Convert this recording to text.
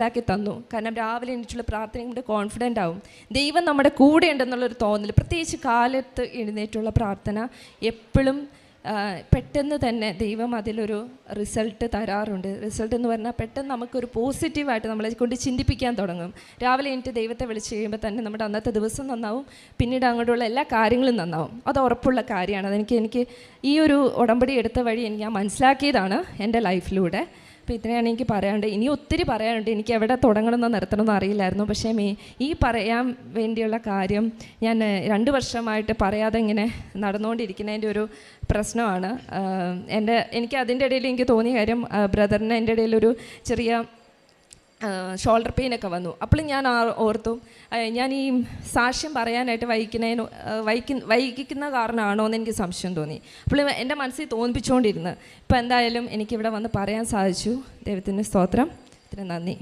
ാക്കി തന്നു. കാരണം രാവിലെ എണീറ്റുള്ള പ്രാർത്ഥനയും കൂടെ കോൺഫിഡൻ്റ് ആവും. ദൈവം നമ്മുടെ കൂടെ ഉണ്ടെന്നുള്ളൊരു തോന്നൽ. പ്രത്യേകിച്ച് കാലത്ത് എഴുന്നേറ്റുള്ള പ്രാർത്ഥന എപ്പോഴും പെട്ടെന്ന് തന്നെ ദൈവം അതിലൊരു റിസൾട്ട് തരാറുണ്ട്. റിസൾട്ട് എന്ന് പറഞ്ഞാൽ പെട്ടെന്ന് നമുക്കൊരു പോസിറ്റീവായിട്ട് നമ്മളെ കൊണ്ട് ചിന്തിപ്പിക്കാൻ തുടങ്ങും. രാവിലെ എനിക്ക് ദൈവത്തെ വിളിച്ച് കഴിയുമ്പോൾ തന്നെ നമ്മുടെ അന്നത്തെ ദിവസം നന്നാവും, പിന്നീട് അങ്ങോട്ടുള്ള എല്ലാ കാര്യങ്ങളും നന്നാവും. അത് ഉറപ്പുള്ള കാര്യമാണ്. എനിക്ക് ഈ ഒരു ഉടമ്പടി എടുത്ത വഴി ഞാൻ മനസ്സിലാക്കിയതാണ് എൻ്റെ ലൈഫിലൂടെ. അപ്പോൾ ഇത്രയാണ് എനിക്ക് പറയാനുണ്ട്. ഇനി ഒത്തിരി പറയാനുണ്ട്. എനിക്ക് എവിടെ തുടങ്ങണമെന്നോ നിർത്തണമെന്നോ അറിയില്ലായിരുന്നു. പക്ഷേ ഈ പറയാൻ വേണ്ടിയുള്ള കാര്യം ഞാൻ 2 വർഷമായിട്ട് പറയാതെ ഇങ്ങനെ നടന്നുകൊണ്ടിരിക്കുന്നതിൻ്റെ ഒരു പ്രശ്നമാണ്. എനിക്ക് അതിൻ്റെ ഇടയിൽ എനിക്ക് തോന്നിയ കാര്യം, ബ്രദറിന് എൻ്റെ ഇടയിലൊരു ചെറിയ ഷോൾഡർ പെയിനൊക്കെ വന്നു. അപ്പോൾ ഞാൻ ഓർത്തു, ഞാൻ ഈ സാക്ഷ്യം പറയാനായിട്ട് വൈകിക്കുന്ന കാരണമാണോ എന്ന് എനിക്ക് സംശയം തോന്നി. അപ്പോൾ എൻ്റെ മനസ്സിൽ തോന്നിപ്പിച്ചുകൊണ്ടിരുന്നു. ഇപ്പോൾ എന്തായാലും എനിക്കിവിടെ വന്ന് പറയാൻ സാധിച്ചു. ദൈവത്തിന് സ്തോത്രം. ഇത്രയും നന്ദി.